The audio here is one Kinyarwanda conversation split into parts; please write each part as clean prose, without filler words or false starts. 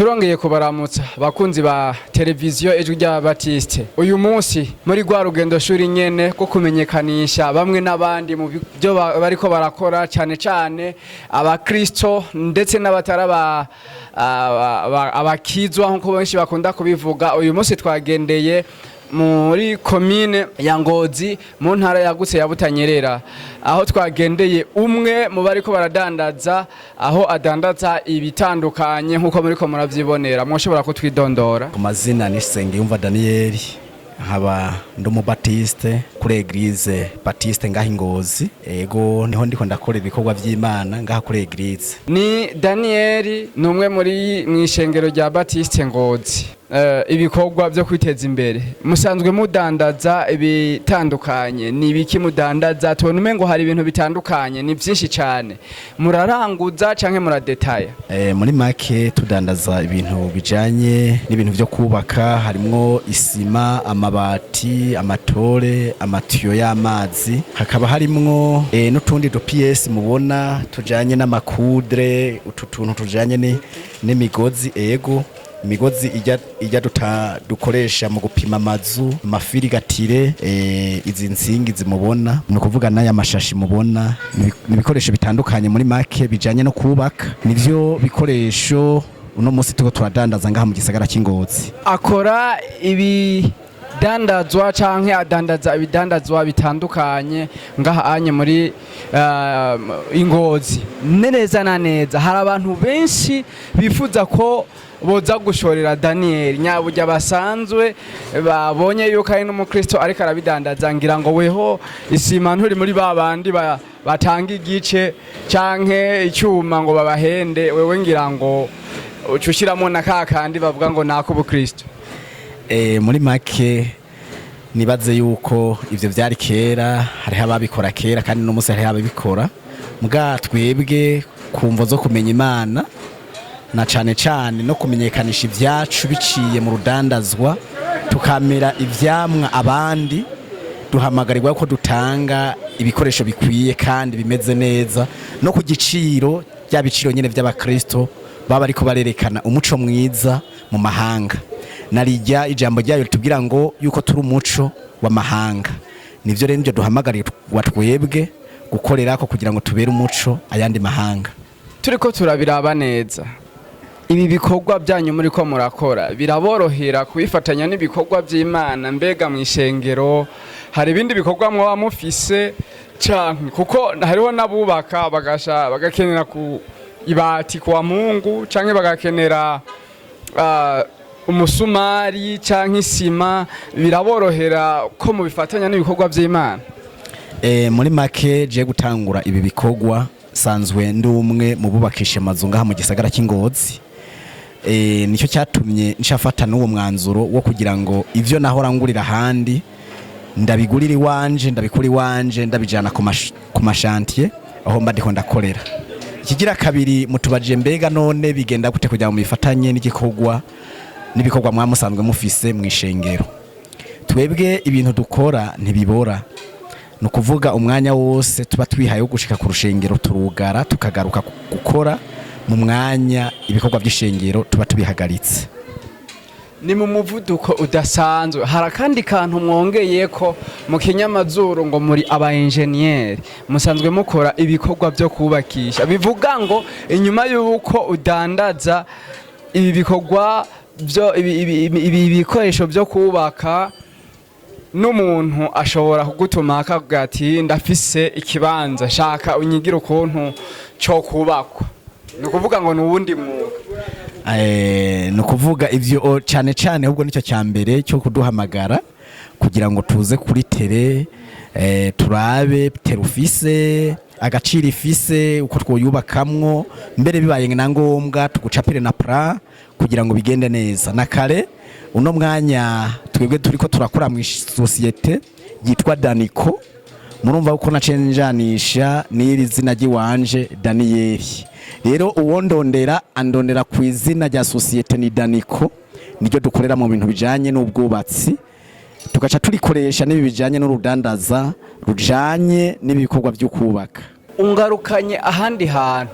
turongeye kubaramutsa bakunzi ba televiziyo Ijwi rya Baptiste. Uyu munsi muri gwa rugendo shuri nyene ko kumenyekanisha bamwe n'abandi mu byo bariko barakora cyane cyane abakristo ndetse n'abataraba abakizwa nko benshi bakunda kubivuga. Uyu munsi twagendeye muri commune ya Ngozi mu ntara yagutse ya Butanyerera, aho twagendeye umwe mu bariko baradandaza, aho adandaza ibitandukanye nkuko muri ko muravyibonera. Mwoshobora kutwidondora? Ku mazina ni Sengiyumva Daniel, nkaba ndumu Baptiste kuri Eglise Baptiste ngaho Ngozi. Ego niho ndiko ndakora ibikorwa vy'Imana ngaho kuri Eglise. Ni Daniel numwe muri mwishengero rya Baptiste Ngozi. Ibikorwa byo kwiteza imbere musanzwe mudandaza ibitandukanye, ni biki mudandaza? Tubona umengo hari ibintu bitandukanye, ni byinshi cyane. Muraranguza canke muradetaya? Muri make tudandaza ibintu bijanye n'ibintu byo kubaka, harimwo isima, amabati, amatore, amatiyo y'amazi, hakaba harimwo n'utundi do PS mubona tujanye n'amakudre, ututuntu tujanye n'imigozi. Ego imigozi ijya dukoresha mu gupima amazu, amafirigatire, izi nsingi zimubona, no kuvuga n'aya mashashi mubona, n'ibikoresho bitandukanye muri make bijanye no kubaka. Nivyo bikoresho uno munsi tuko turadandaza ngaha mu gisagara cy'Ingozi. Akora dandazwa canke adandaza ibidandazwa bitandukanye ngaha anye muri Ingozi. Neza na neza hari abantu benshi bifuza ko boza gushorera Daniel, nyaburya basanzwe babonye yuko ari n'umukristo ariko arabidandaza. Ngira ngo weho isima nturi muri babandi batanga igice canke icyuma ngo babahende, wewe ngira ngo ucushiramo na kakandi bavuga ngo nako ubukristo. Muri make nibaze yuko ivyo vyari kera, hari ababikora kera kandi no musi hari ababikora, muga twebwe kumvo zo kumenya Imana na cane cane no kumenyekanisha ivyacu biciye mu rudandazwa, tukamera ivyamwa abandi, duhamagarirwa ko dutanga ibikoresho bikwiye kandi bimeze neza no ku giciro bya biciro nyene vy'abakristo baba ariko barerekana umuco mwiza mu mahanga. Narijya ijambo ryayo tubwira ngo yuko turi umuco wa mahanga. Nivyo rero nivyo duhamagarirwa twebwe gukorera ko kugira ngo tubere umuco ayandi mahanga. Turiko turabiraba neza ibi bikorwa byanyu muri ko murakora, biraborohera kubifatanya n'ibikorwa by'Imana. Mbega mwishengero hari ibindi bikorwa mwa mufise canke? Kuko hariho nabubaka bagakenera ku ibati kwa Mungu canke bagakenera umusumari canke isima, biraborohera ko mubifatanya n'ibikorwa by'Imana? Muri make je gutangura ibi bikorwa sanzwe ndumwe mu bubakisha amazu ngaha mu gisagara cy'Ingozi. Nicyo cyatumye nshafata n'uwo mwanzuro wo kugira ngo ivyo nahora ngurira handi ndabigurira iwanje, ndabikuri iwanje, ndabijana ku mashantier aho mba ndiko ndakorera. Ikigira kabiri mutubaje mbega none bigenda gute kugira mu bifatanye n'igikorwa n'ibikorwa mwamusanzwe mufise mwishengero. Twebwe ibintu dukora ntibibora, no kuvuga umwanya wose tuba twihaye wo gushika ku rushengero turugara tukagaruka gukora mu mwanya ibikorwa by'ishengero tuba tubihagaritse. Ni mu muvuduko udasanzwe. Hari kandi kantu mwongeye ko mu kinyamazuru ngo muri aba engineer musanzwe mukora ibikorwa byo kubakisha, bivuga ngo inyuma y'uko udandaza ibi bikorwa byo ibi bikoresho byo kubaka, n'umuntu ashobora kugutuma akavuga ati ndafise ikibanza shaka unyigira ukuntu cyo kubakwa. Nukuvuga ngo nubundi mwuga. Nukuvuga ivyo cyane cyane ahubwo nicyo cyambere cyo kuduhamagara kugira ngo tuze kuri tele, turabe terufise agaciro ifise uko twoyubakamwo, mbere bibaye na ngombwa tugucapire na plan kugira ngo bigende neza. Na kare uno mwanya twebwe turiko turakora mu societe yitwa Danico, murumva uko nacenjanisha n'iri zina ry'iwanje Daniel. Rero uwondondera andondera ku izina rya societe ni Danico, niryo dukorera mu bintu bijanye n'ubwubatsi, tugaca turikoresha n'ibi bijanye n'urudandaza rujanye n'ibikorwa byo kubaka. Ungarukanye ahandi hantu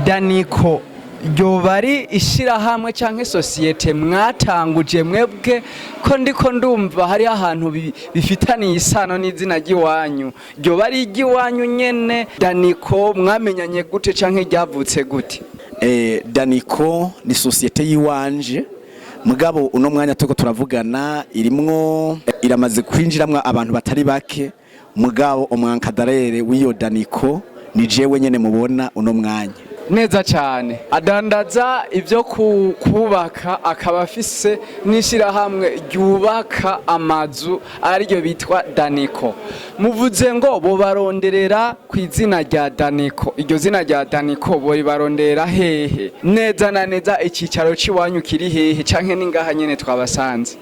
Danico ryoba ari ishirahamwe canke sosiyete mwatanguje mwebwe ko ndiko ndumva hari ahantu bifitaniye isano n'izina ry'iwanyu, ryoba ari iry'iwanyu nyene Daniko mwamenyanye gute canke ryavutse gute? Daniko ni sosiyete yiwanje, mugabo uno mwanya tuko turavugana iramaze kwinjiramwa abantu batari bake, mugabo umwankadarere w'iyo Daniko ni jewe nyene mubona uno mwanya. Neza cyane, adandaza ibyo kubaka, akaba afise n'ishirahamwe ryubaka amazu ariryo bitwa Daniko. Muvuze ngo bo baronderera ku izina rya Daniko, iryo zina rya Daniko bo ribaronderera hehe? Neza na neza icicaro ciwanyu kiri hehe canke ningaha nyene twabasanze?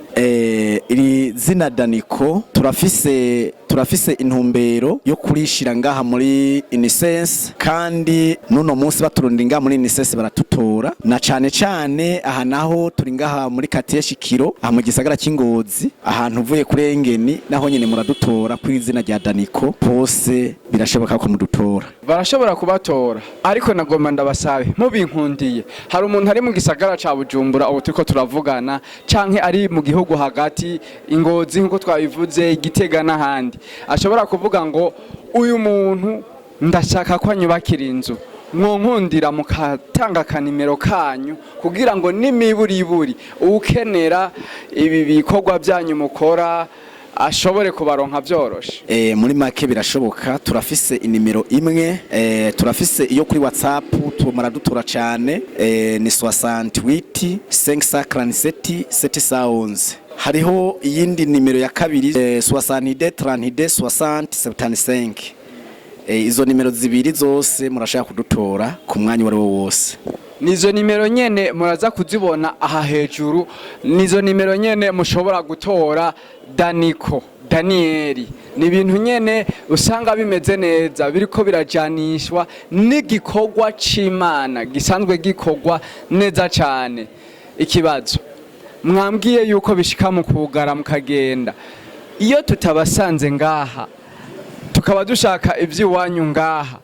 Iri zina Daniko turafise intumbero yo kurishira ngaha muri Innocence, kandi nuno munsi baturundi ngaha muri Innocence baratutora, na cane aha naho turi ngaha muri quartier Shikiro, aha mu gisagara cy'Ingozi, ahantu uvuye kuri Engeni naho nyene muradutora ku izina rya Daniko. Pose birashoboka ko mudutora. Barashobora kubatora, ariko nagomba ndabasabe mubinkundiye, hari umuntu ari mu gisagara ca Bujumbura ubu turiko turavugana, canke ari mu gihugu hagati Ingozi nkuko twabivuze, Gitega n'ahandi, ashobora kuvuga ngo uyu muntu ndashaka ko anyubakira inzu, mwonkundira mukatanga kanimero kanyu kugira ngo n'imiburiburi ukenera ibi bikorwa byanyu mukora ashobore kubaronka byoroshe. Muri make birashoboka, turafise inimero imwe, turafise iyo kuri WhatsApp muradutora cyane, ni 68 547 711. Hariho iyindi nimero ya kabiri 62 32 60 75. Izo nimero zibiri zose murashaka kudutora ku mwanya wari wose. Nizo nimero nyene muraza kuzibona aha hejuru, nizo nimero nyene mushobora gutora Daniko Danieli. Ni ibintu nyene usanga bimeze neza, biriko birajanishwa n'igikorwa c'Imana gisanzwe gikorwa neza cyane. Ikibazo mwambwiye yuko bishika mu kugara mukagenda, iyo tutabasanze ngaha tukaba dushaka ivy'iwanyu ngaha,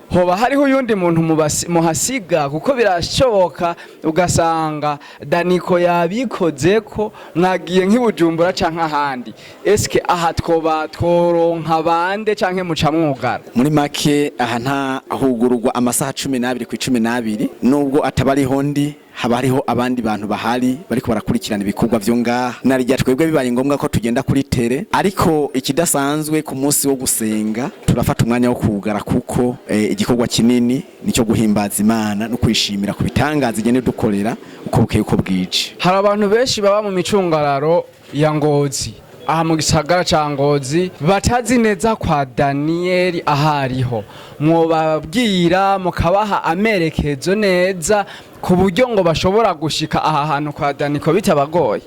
hoba hariho uyundi muntu muhasiga? Kuko birashoboka ugasanga Daniko yabikoze ko mwagiye nk'Ibujumbura canke ahandi. Eske aha tworonka bande canke muca mwugara? Muri make aha nta ahugururwa amasaha 12 ku 12, nubwo atabariho ndi haba hariho abandi bantu bahari bariko barakurikirana ibikorwa vyo ngaha. Narijya twebwe bibaye ngombwa ko tugenda kuri tere, ariko ikidasanzwe ku munsi wo gusenga turafata umwanya wo kugara, kuko igikorwa kinini nico guhimbaza Imana no kwishimira ku bitangaza igene dukorera uko bukeye uko bwije. Hari abantu benshi baba mu micungararo ya Ngozi, aha mu gisagara ca Ngozi, batazi neza kwa Danieli ahariho, mwobabwira mukabaha amerekezo neza ku buryo ngo bashobora gushika aha hantu kwa Daniko bitabagoye?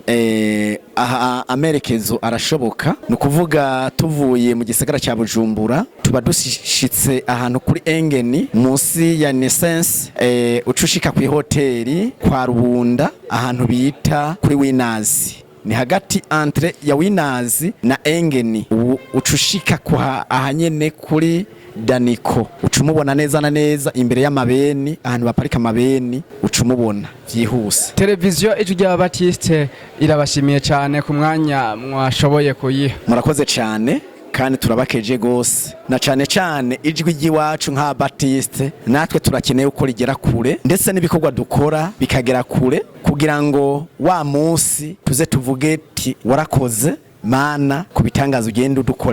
Aha amerekezo arashoboka, nukuvuga tuvuye mu gisagara cya Bujumbura tuba dushitse ahantu kuri Engeni munsi ya Innocence, ucushika ku hoteli kwa Rubunda ahantu bita kuri Winazi, ni hagati entre ya Winazi na Engeni. Ucushika kwa ahanyene kuri Daniko ucumubona neza na neza imbere y'amabeni, ahantu baparika amabeni ucumubona vyihuse. Televiziyo Ijwi rya Baptiste irabashimiye cyane ku mwanya mwashoboye kuyiha. Murakoze cyane kandi turabakeje gose, na cyane ijwi ry'iwacu nka Baptiste natwe turakeneye uko rigera kure, ndetse n'ibikorwa dukora bikagera kure, kugira ngo wa munsi tuze tuvuge ati warakoze Mana ku bitangazo ugenda udukora.